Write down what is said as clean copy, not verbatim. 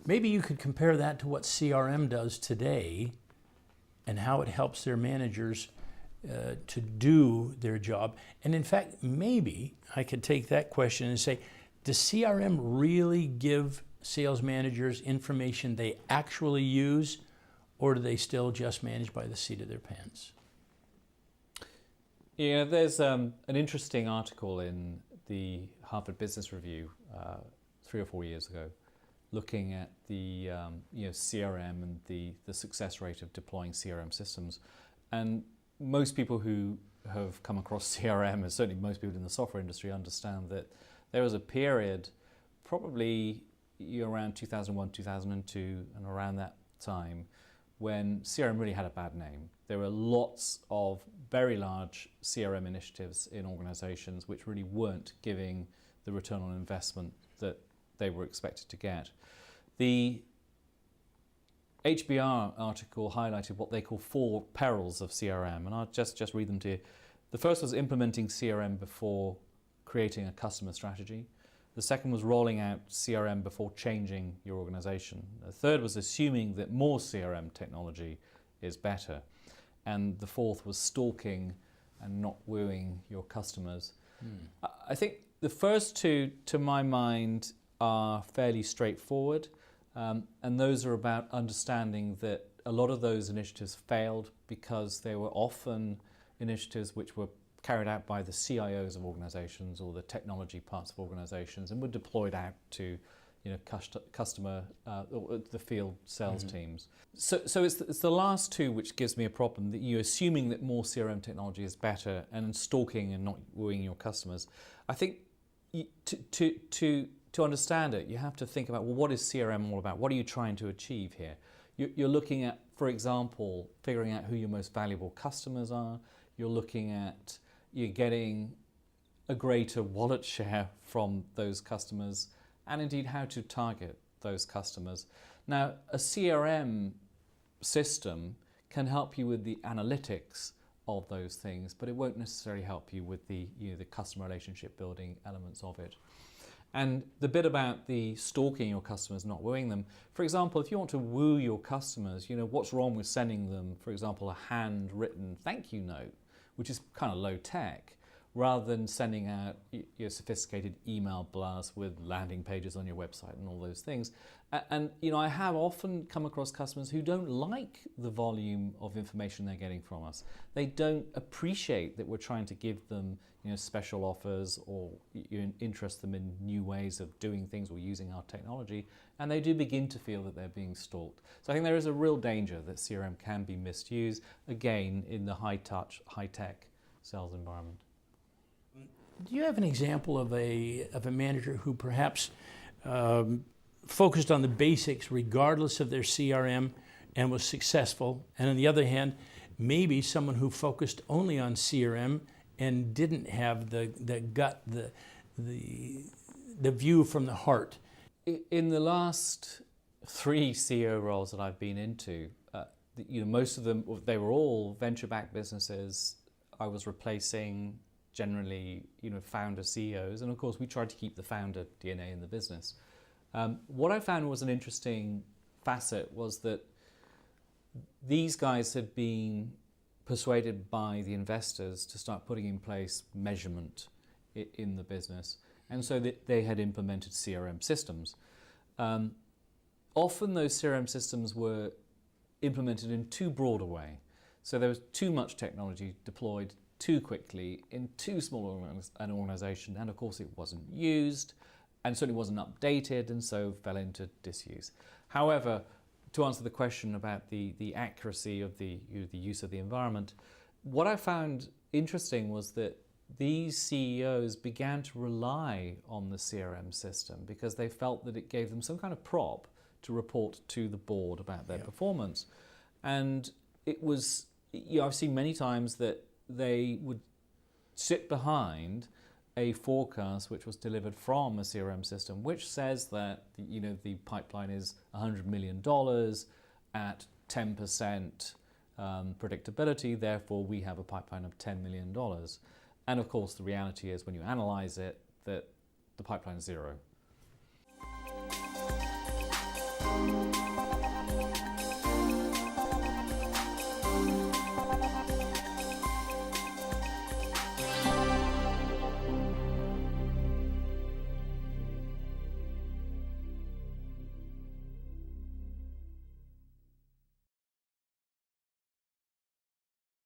Maybe you could compare that to what CRM does today and how it helps their managers to do their job. And in fact, maybe I could take that question and say, does CRM really give sales managers information they actually use, or do they still just manage by the seat of their pants? Yeah, there's an interesting article in the Harvard Business Review 3 or 4 years ago, looking at the CRM and the success rate of deploying CRM systems. And most people who have come across CRM, and certainly most people in the software industry, understand that there was a period, probably around 2001, 2002, and around that time, when CRM really had a bad name. There were lots of very large CRM initiatives in organizations which really weren't giving the return on investment that they were expected to get. The HBR article highlighted what they call 4 perils of CRM, and I'll just read them to you. The first was implementing CRM before creating a customer strategy. The second was rolling out CRM before changing your organization. The third was assuming that more CRM technology is better. And the fourth was stalking and not wooing your customers. I think the first two, to my mind, are fairly straightforward. And those are about understanding that a lot of those initiatives failed because they were often initiatives which were carried out by the CIOs of organizations or the technology parts of organizations and were deployed out to customer or the field sales teams. So it's the last two which gives me a problem, that you're assuming that more CRM technology is better and stalking and not wooing your customers. I think to understand it, you have to think about, well, what is CRM all about? What are you trying to achieve here? You're looking at, for example, figuring out who your most valuable customers are. You're looking at you're getting a greater wallet share from those customers, and indeed how to target those customers. Now, a CRM system can help you with the analytics of those things, but it won't necessarily help you with the customer relationship building elements of it. And the bit about the stalking your customers, not wooing them. For example, if you want to woo your customers, what's wrong with sending them, for example, a handwritten thank you note, which is kind of low tech, rather than sending out your sophisticated email blasts with landing pages on your website and all those things. And I have often come across customers who don't like the volume of information they're getting from us. They don't appreciate that we're trying to give them special offers or interest them in new ways of doing things or using our technology, and they do begin to feel that they're being stalked. So I think there is a real danger that CRM can be misused, again, in the high-touch, high-tech sales environment. Do you have an example of a manager who perhaps focused on the basics regardless of their CRM and was successful, and on the other hand, maybe someone who focused only on CRM and didn't have the gut, the view from the heart? In the last 3 CEO roles that I've been into, most of them, they were all venture-backed businesses. I was replacing generally, founder CEOs, and of course we tried to keep the founder DNA in the business. What I found was an interesting facet was that these guys had been persuaded by the investors to start putting in place measurement in the business, and so that they had implemented CRM systems. Often those CRM systems were implemented in too broad a way, so there was too much technology deployed too quickly in too small an organization, and of course it wasn't used and certainly wasn't updated, and so fell into disuse. However, to answer the question about the accuracy of the use of the environment, what I found interesting was that these CEOs began to rely on the CRM system because they felt that it gave them some kind of prop to report to the board about their performance. And it was, I've seen many times that they would sit behind a forecast which was delivered from a CRM system, which says that the pipeline is $100 million at 10% predictability. Therefore, we have a pipeline of $10 million. And of course, the reality is, when you analyze it, that the pipeline is 0. you.